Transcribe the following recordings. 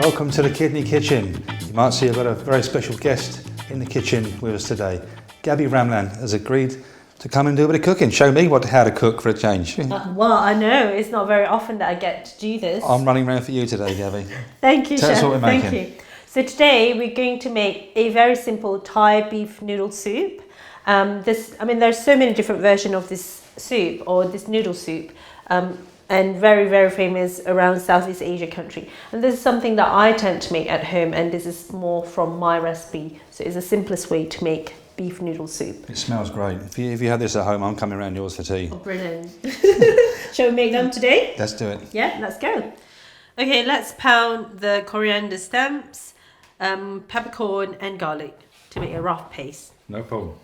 Welcome to the Kidney Kitchen. You might see I've got a very special guest in the kitchen with us today. Gabby Ramlan has agreed to come and do a bit of cooking. Show me how to cook for a change. Well, I know it's not very often that I get to do this. I'm running around for you today, Gabby. Thank you, Tell Chef. us what we're making. Thank you. So today we're going to make a very simple Thai beef noodle soup. There's so many different versions of this soup or this noodle soup. And very, very famous around Southeast Asia country. And this is something that I tend to make at home, and this is more from my recipe. So it's the simplest way to make beef noodle soup. It smells great. If you have this at home, I'm coming around yours for tea. Oh, brilliant. Shall we make them today? Let's do it. Yeah, let's go. Okay, let's pound the coriander stems, peppercorn and garlic to make a rough paste. No problem.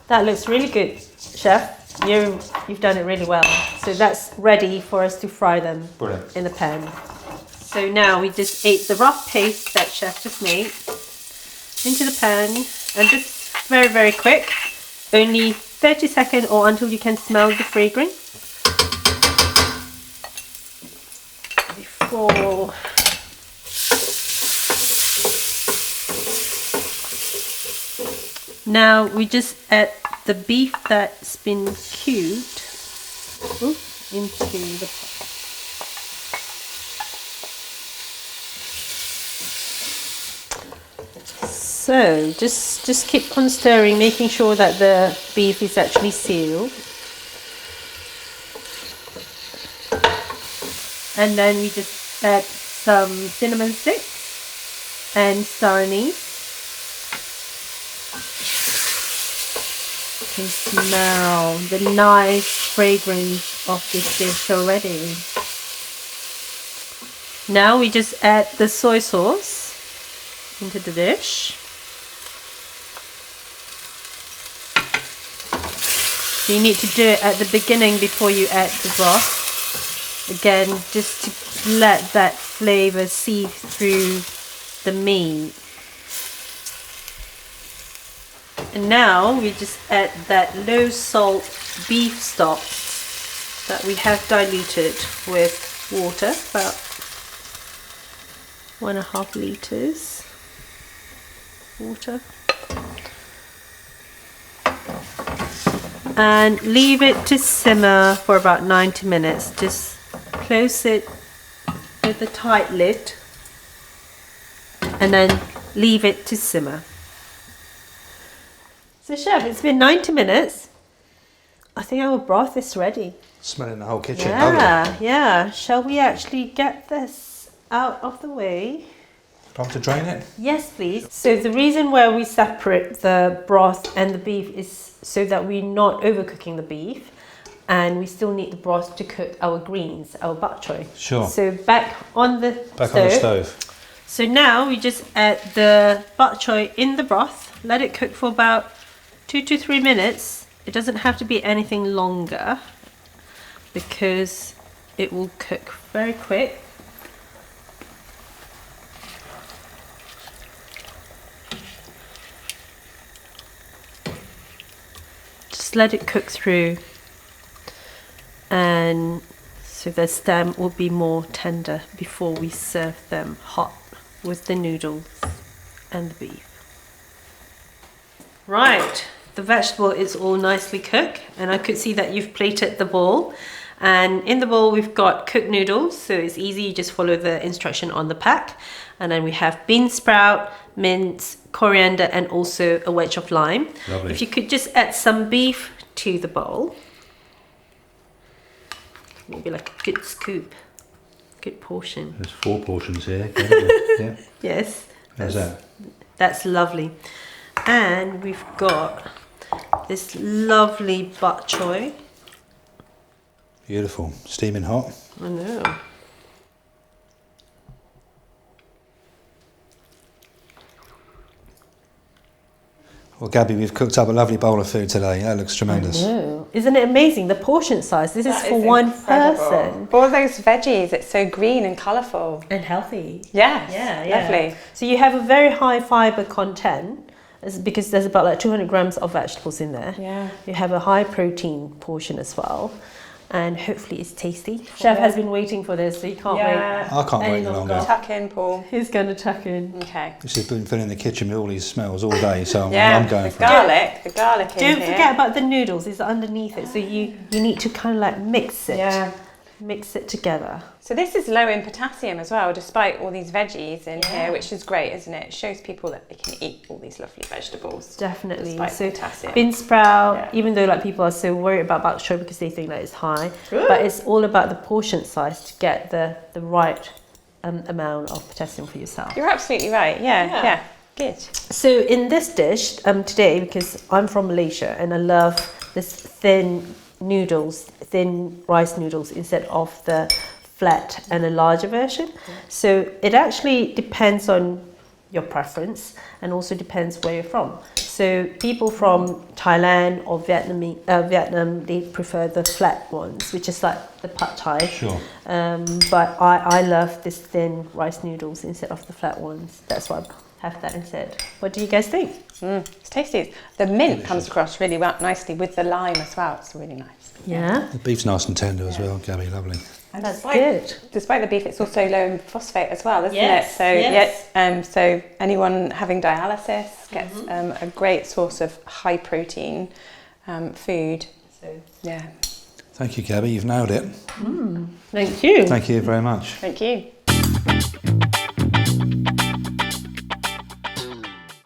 That looks really good, Chef. You've done it really well. So that's ready for us to fry them. Brilliant. In the pan. So now we just add the rough paste that Chef just made into the pan, and just very, very quick, only 30 seconds or until you can smell the fragrance. Before now we just add the beef that's been cubed into the pot. So just keep on stirring, making sure that the beef is actually sealed. And then we just add some cinnamon sticks and star anise. You can smell the nice fragrance of this dish already. Now we just add the soy sauce into the dish. So you need to do it at the beginning before you add the broth. Again, just to let that flavour seep through the meat. And now we just add that low salt beef stock that we have diluted with water, about 1.5 litres water. And leave it to simmer for about 90 minutes. Just close it with a tight lid and then leave it to simmer. So Chef, it's been 90 minutes. I think our broth is ready. Smelling the whole kitchen. Yeah. Shall we actually get this out of the way? Time to drain it? Yes, please. So the reason why we separate the broth and the beef is so that we're not overcooking the beef, and we still need the broth to cook our greens, our bok choy. Sure. So back on the stove. So now we just add the bok choy in the broth, let it cook for about 2 to 3 minutes. It doesn't have to be anything longer because it will cook very quick. Just let it cook through, and so the stem will be more tender before we serve them hot with the noodles and the beef. Right, the vegetable is all nicely cooked, and I could see that you've plated the bowl, and in the bowl we've got cooked noodles, so it's easy, you just follow the instruction on the pack. And then we have bean sprout, mint, coriander, and also a wedge of lime. Lovely. If you could just add some beef to the bowl, maybe like a good scoop, good portion. There's 4 portions here. Yeah. Yes. How's that? That's lovely. And we've got this lovely bok choy. Beautiful. Steaming hot. I know. Well, Gabby, we've cooked up a lovely bowl of food today. That looks tremendous. I know. Isn't it amazing? The portion size. This is for one person. All those veggies, it's so green and colourful. And healthy. Yes, Yeah. lovely. So you have a very high fibre content. It's because there's about like 200 grams of vegetables in there. Yeah. You have a high protein portion as well, and hopefully it's tasty. Chef has been waiting for this, so you can't wait. I can't wait any longer. Tuck in, Paul. He's going to tuck in. Okay. This has been filling the kitchen with all these smells all day, so Yeah, I'm going the for it. garlic. The garlic in Don't here. forget about the noodles, it's underneath it, so you need to kind of like mix it. Yeah. Mix it together. So this is low in potassium as well, despite all these veggies in here, which is great, isn't it? It shows people that they can eat all these lovely vegetables. Definitely. Despite So potassium. bean sprout, Yeah. even though like people are so worried about bok choy because they think that it's high, but it's all about the portion size to get the right amount of potassium for yourself. You're absolutely right. Yeah. Good. So in this dish today, because I'm from Malaysia and I love this thin rice noodles instead of the flat and a larger version. So it actually depends on your preference and also depends where you're from. So people from Thailand or Vietnam, they prefer the flat ones, which is like the pad thai. Sure. But I love this thin rice noodles instead of the flat ones. That's why I have that instead. What do you guys think? It's tasty. The mint comes across really well, nicely with the lime as well. It's really nice. Yeah, The beef's nice and tender as well, Gabby, lovely. And that's good. Despite the beef, it's also low in phosphate as well, isn't Yes, it? So yes. so anyone having dialysis gets a great source of high protein food. So Yeah. Thank you, Gabby, you've nailed it. thank you. Thank you very much. Thank you.